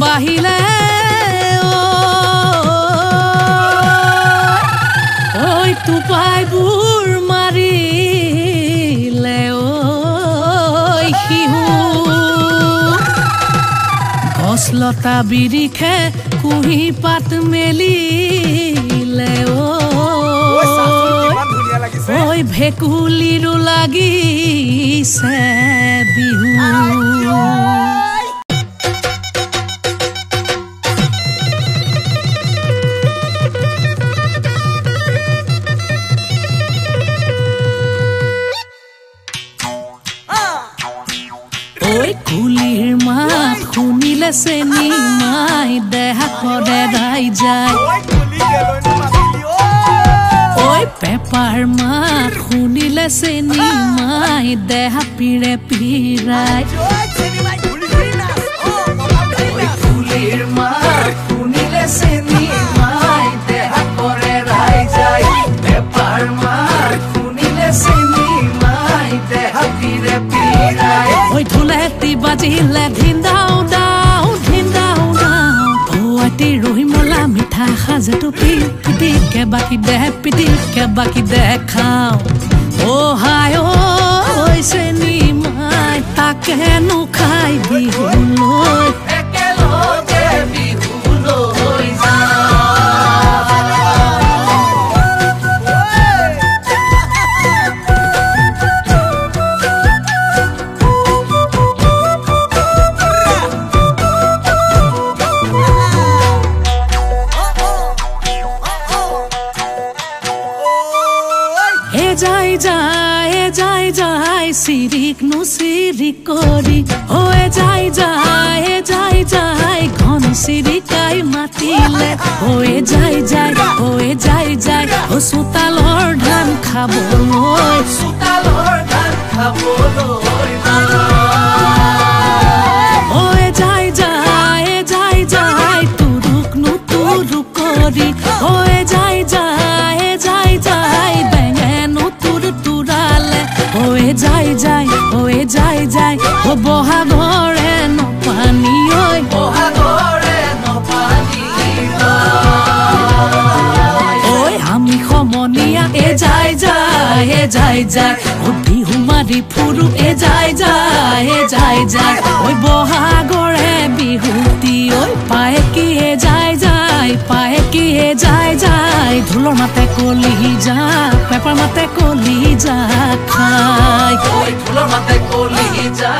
বাহিলে ঐ টোপাইবোৰ মাৰিলে ঐ শিহু গছলতা বিৰিখে কুহি পাত মেলিলে ঐ ভেকুলিৰো লাগিছে বিহু কুলিৰ মাত শুনিলে চেনি মাই দেহা কৰে ৰাই যায় ঐ পেপাৰ মাত শুনিলে চেনি মাই দেহা পিৰে পিৰাই কুলিৰ মাত শুনিলে চেনি মাই দেহা কৰে ৰাই যায় পেপাৰ মাত শুনিলে চেনি মাই দেহা পিৰে পিৰাই ঐ ঢোলেটি বাজিলে ধিন্দাও দাও ধিন্দাও দাও ভুৱাটি ৰহিমলা মিঠা সাজেটো পিটিকে বাকি দেখাও অ হাই ঐ চেনি মাই তাকেনো খাই বিহুলৈ একেলগে বিহুলৈ যায় সিরিক নু সিরিক করি হয়ে যায় ঘন সিরিকাই মাতিলে হয়ে যায় ও সুতালৰ ধান খাবলৈ হয়ে যায় তুৰুক নু তুৰুক কৰি হয়ে যায় বেঙেনো তুৰালে হয়ে যায় ও বহাগৰে নপানী ঐ ঐ আমি সমনীয়া এ যায় ও বিহু মাৰি ফুৰু এ যায় ঐ বহাগৰে বিহুতি ঐ পায়ে কি এ যায় ঢোলৰ মাতে কলি যা পেপাৰ মাতে কলি যা খাই ঢোলৰ মাতে কলি যা